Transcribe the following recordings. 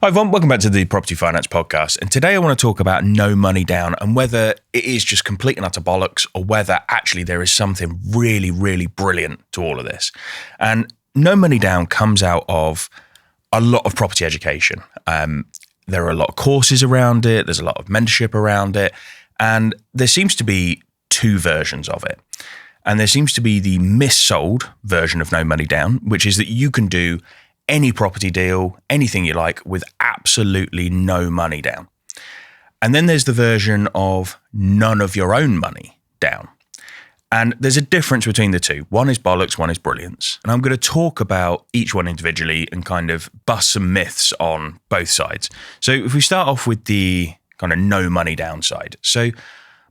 Hi everyone, welcome back to the Property Finance Podcast. And today I want to talk about no money down and whether it is just complete and utter bollocks or whether actually there is something really, really brilliant to all of this. And no money down comes out of a lot of property education. There are a lot of courses around it. There's a lot of mentorship around it. And there seems to be two versions of it. And there seems to be the missold version of no money down, which is that you can do any property deal, anything you like, with absolutely no money down. And then there's the version of none of your own money down. And there's a difference between the two. One is Bollocks, one is Brilliance. And I'm going to talk about each one individually and kind of bust some myths on both sides. So if we start off with the kind of no money down side. So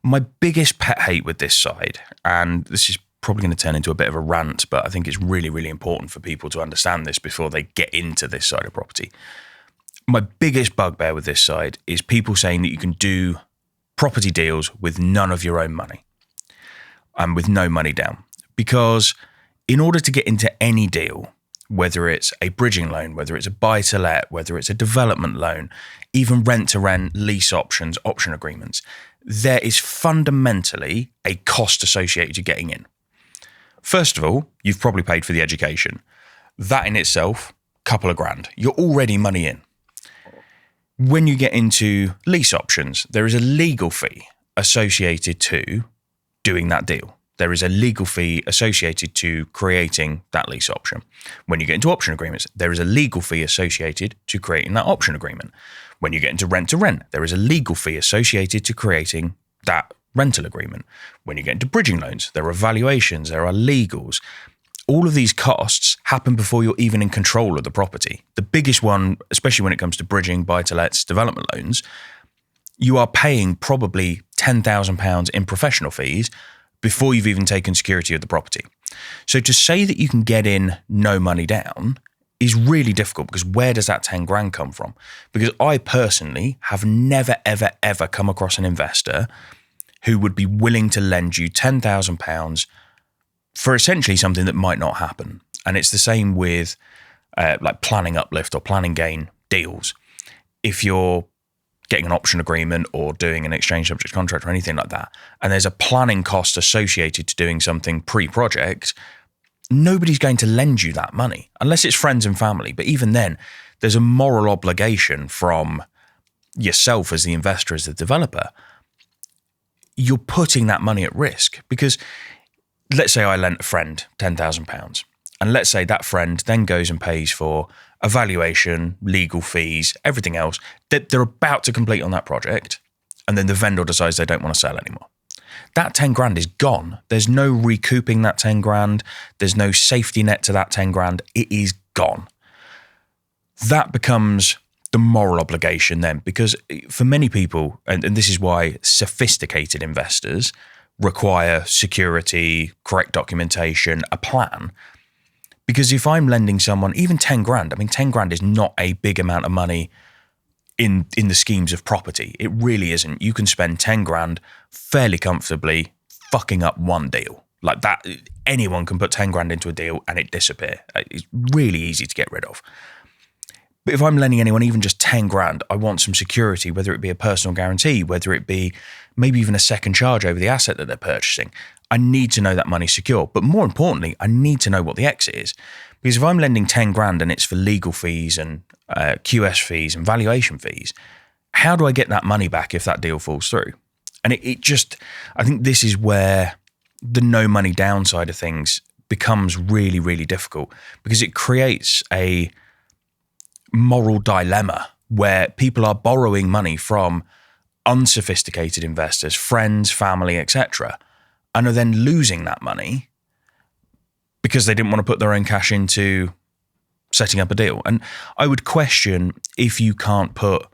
my biggest pet hate with this side, and this is probably going to turn into a bit of a rant, but I think it's really, really important for people to understand this before they get into this side of property. My biggest bugbear with this side is people saying that you can do property deals with none of your own money and with no money down. Because in order to get into any deal, whether it's a bridging loan, whether it's a buy-to-let, whether it's a development loan, even rent-to-rent, lease options, option agreements, there is fundamentally a cost associated to getting in. First of all, you've probably paid for the education. That in itself, couple of grand. You're already money in. When you get into lease options, there is a legal fee associated to doing that deal. There is a legal fee associated to creating that lease option. When you get into option agreements, there is a legal fee associated to creating that option agreement. When you get into rent to rent, there is a legal fee associated to creating that rental agreement. When you get into bridging loans, there are valuations, there are legals. All of these costs happen before you're even in control of the property. The biggest one, especially when it comes to bridging, buy-to-lets, development loans, you are paying probably £10,000 in professional fees before you've even taken security of the property. So to say that you can get in no money down is really difficult, because where does that 10 grand come from? Because I personally have never, ever, ever come across an investor who would be willing to lend you £10,000 for essentially something that might not happen. And it's the same with like planning uplift or planning gain deals. If you're getting an option agreement or doing an exchange subject contract or anything like that, and there's a planning cost associated to doing something pre-project, nobody's going to lend you that money unless it's friends and family. But even then, there's a moral obligation from yourself as the investor, as the developer. You're putting that money at risk, because let's say I lent a friend £10,000, and let's say that friend then goes and pays for a valuation, legal fees, everything else that they're about to complete on that project, and then the vendor decides they don't want to sell anymore. That 10 grand is gone. There's no recouping that 10 grand. There's no safety net to that 10 grand. It is gone. That becomes the moral obligation then, because for many people, and this is why sophisticated investors require security, correct documentation, a plan. Because if I'm lending someone even 10 grand, I mean, 10 grand is not a big amount of money in the schemes of property. It really isn't. You can spend 10 grand fairly comfortably fucking up one deal. Like that, anyone can put 10 grand into a deal and it disappear. It's really easy to get rid of. But if I'm lending anyone even just 10 grand, I want some security, whether it be a personal guarantee, whether it be maybe even a second charge over the asset that they're purchasing. I need to know that money's secure. But more importantly, I need to know what the exit is. Because if I'm lending 10 grand and it's for legal fees and QS fees and valuation fees, how do I get that money back if that deal falls through? And it just, I think this is where the no money downside of things becomes really, really difficult, because it creates a moral dilemma where people are borrowing money from unsophisticated investors, friends, family, etc., and are then losing that money because they didn't want to put their own cash into setting up a deal. And I would question if you can't put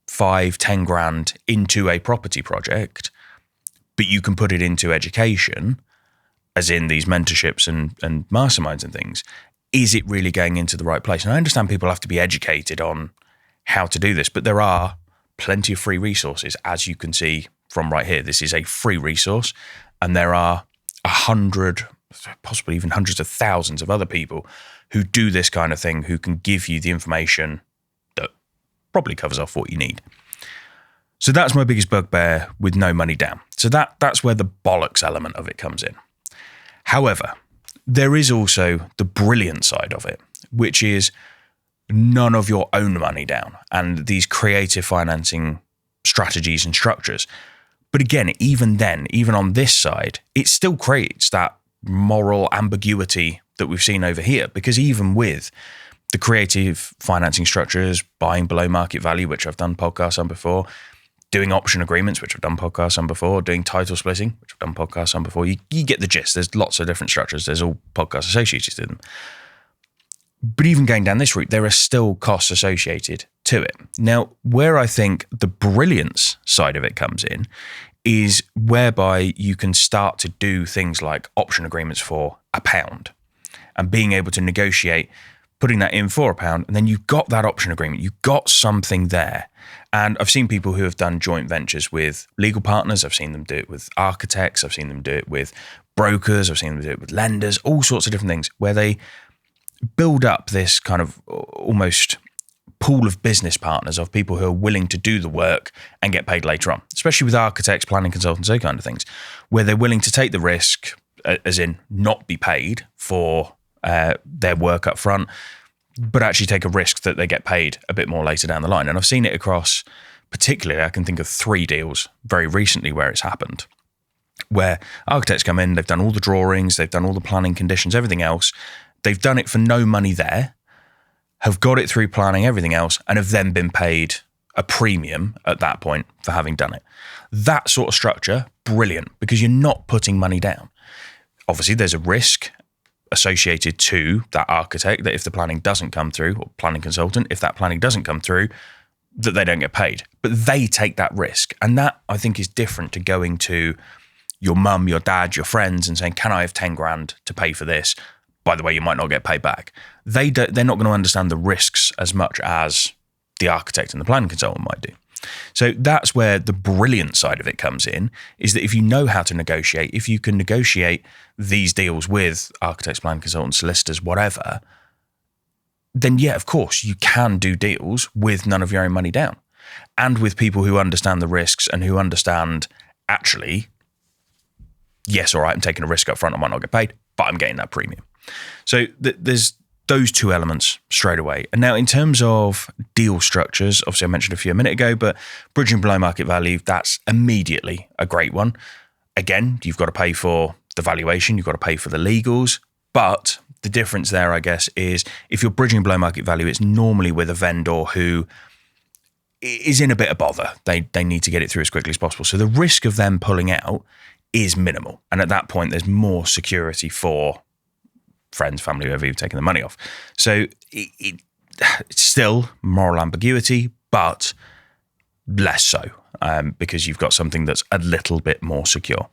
5-10 grand into a property project, but you can put it into education, as in these mentorships and masterminds and things. Is it really going into the right place? And I understand people have to be educated on how to do this, but there are plenty of free resources, as you can see from right here. This is a free resource, and there are 100, possibly even hundreds of thousands of other people who do this kind of thing, who can give you the information that probably covers off what you need. So that's my biggest bugbear with no money down. So that's where the bollocks element of it comes in. However, there is also the brilliant side of it, which is none of your own money down and these creative financing strategies and structures. But again, even then, even on this side, it still creates that moral ambiguity that we've seen over here, because even with the creative financing structures, buying below market value, which I've done podcasts on before, doing option agreements, which I've done podcasts on before, doing title splitting, which I've done podcasts on before, you get the gist. There's lots of different structures. There's all podcasts associated to them. But even going down this route, there are still costs associated to it. Now, where I think the brilliance side of it comes in is whereby you can start to do things like option agreements for £1 and being able to negotiate, putting that in for £1, and then you've got that option agreement. You've got something there. And I've seen people who have done joint ventures with legal partners. I've seen them do it with architects. I've seen them do it with brokers. I've seen them do it with lenders, all sorts of different things where they build up this kind of almost pool of business partners of people who are willing to do the work and get paid later on, especially with architects, planning consultants, those kind of things, where they're willing to take the risk, as in not be paid for their work up front, but actually take a risk that they get paid a bit more later down the line. And I've seen it across, particularly, I can think of 3 deals very recently where it's happened, where architects come in, they've done all the drawings, they've done all the planning conditions, everything else. They've done it for no money there, have got it through planning, everything else, and have then been paid a premium at that point for having done it. That sort of structure, brilliant, because you're not putting money down. Obviously, there's a risk associated to that architect that if the planning doesn't come through, or planning consultant, if that planning doesn't come through, that they don't get paid. But they take that risk. And that, I think, is different to going to your mum, your dad, your friends and saying, can I have 10 grand to pay for this? By the way, you might not get paid back. They're not going to understand the risks as much as the architect and the planning consultant might do. So that's where the brilliant side of it comes in, is that if you know how to negotiate, if you can negotiate these deals with architects, planning consultants, solicitors, whatever, then yeah, of course, you can do deals with none of your own money down and with people who understand the risks and who understand actually, yes, all right, I'm taking a risk up front, I might not get paid, but I'm getting that premium. So there's those two elements straight away. And now in terms of deal structures, obviously I mentioned a few a minute ago, but bridging below market value, that's immediately a great one. Again, you've got to pay for the valuation, you've got to pay for the legals, but the difference there, I guess, is if you're bridging below market value, it's normally with a vendor who is in a bit of bother. They need to get it through as quickly as possible. So the risk of them pulling out is minimal. And at that point, there's more security for friends, family, whoever you've taken the money off. So it's still moral ambiguity, but less so because you've got something that's a little bit more secure.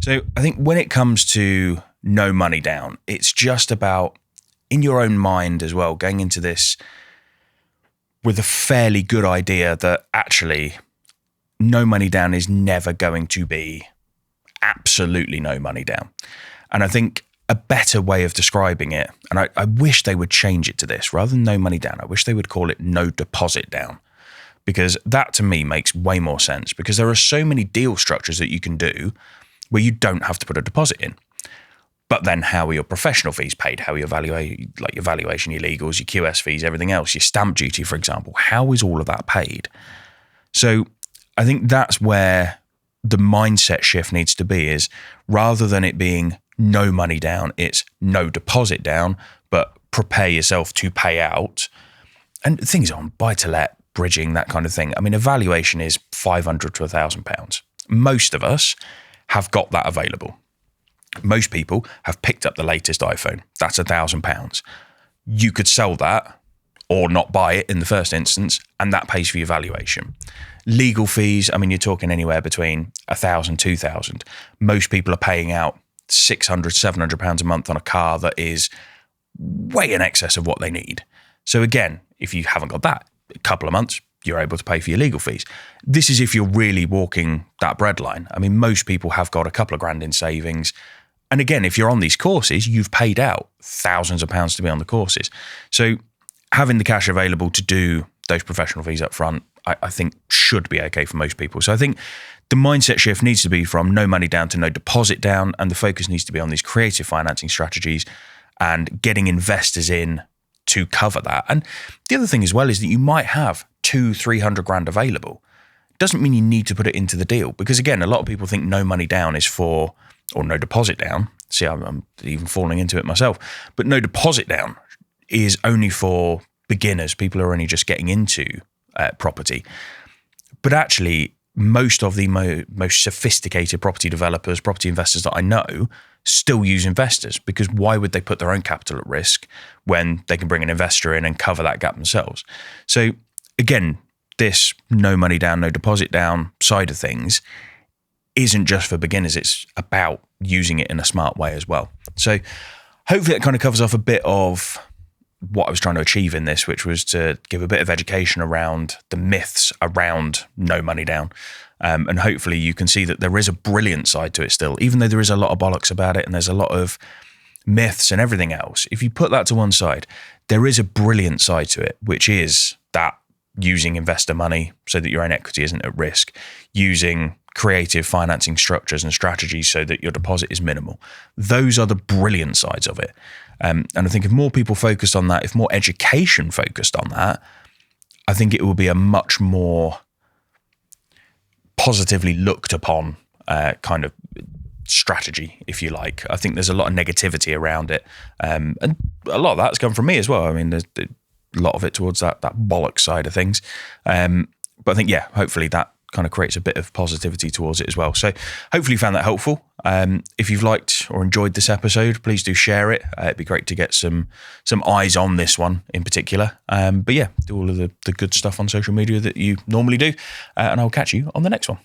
So I think when it comes to no money down, it's just about, in your own mind as well, going into this with a fairly good idea that actually no money down is never going to be absolutely no money down. And I think a better way of describing it, and I wish they would change it to this, rather than no money down, I wish they would call it no deposit down, because that to me makes way more sense, because there are so many deal structures that you can do where you don't have to put a deposit in. But then how are your professional fees paid? How are your your valuation, your legals, your QS fees, everything else, your stamp duty, for example? How is all of that paid? So I think that's where the mindset shift needs to be, is rather than it being no money down, it's no deposit down, but prepare yourself to pay out. And things on buy-to-let, bridging, that kind of thing. I mean, a valuation is £500 to £1,000. Most of us have got that available. Most people have picked up the latest iPhone. That's £1,000. You could sell that or not buy it in the first instance, and that pays for your valuation. Legal fees, I mean, you're talking anywhere between £1,000, £2,000. Most people are paying out £600, £700 a month on a car that is way in excess of what they need. So again, if you haven't got that, a couple of months, you're able to pay for your legal fees. This is if you're really walking that breadline. I mean, most people have got a couple of grand in savings. And again, if you're on these courses, you've paid out thousands of pounds to be on the courses. So having the cash available to do those professional fees up front, I think should be okay for most people. So I think the mindset shift needs to be from no money down to no deposit down, and the focus needs to be on these creative financing strategies and getting investors in to cover that. And the other thing as well is that you might have 200-300 grand available. Doesn't mean you need to put it into the deal, because again, a lot of people think no money down is for, or no deposit down. See, I'm even falling into it myself, but no deposit down is only for beginners, people who are only just getting into property. But actually, most of the most sophisticated property developers, property investors that I know still use investors, because why would they put their own capital at risk when they can bring an investor in and cover that gap themselves? So again, this no money down, no deposit down side of things isn't just for beginners. It's about using it in a smart way as well. So hopefully that kind of covers off a bit of what I was trying to achieve in this, which was to give a bit of education around the myths around no money down. And hopefully you can see that there is a brilliant side to it still, even though there is a lot of bollocks about it and there's a lot of myths and everything else. If you put that to one side, there is a brilliant side to it, which is that using investor money so that your own equity isn't at risk, using creative financing structures and strategies so that your deposit is minimal. Those are the brilliant sides of it. And I think if more people focused on that, if more education focused on that, I think it will be a much more positively looked upon kind of strategy, if you like. I think there's a lot of negativity around it. And a lot of that's come from me as well. I mean, there's a lot of it towards that bollocks side of things. But I think, yeah, hopefully that kind of creates a bit of positivity towards it as well. So hopefully you found that helpful. If you've liked or enjoyed this episode, please do share it. It'd be great to get some eyes on this one in particular. But yeah, do all of the good stuff on social media that you normally do. And I'll catch you on the next one.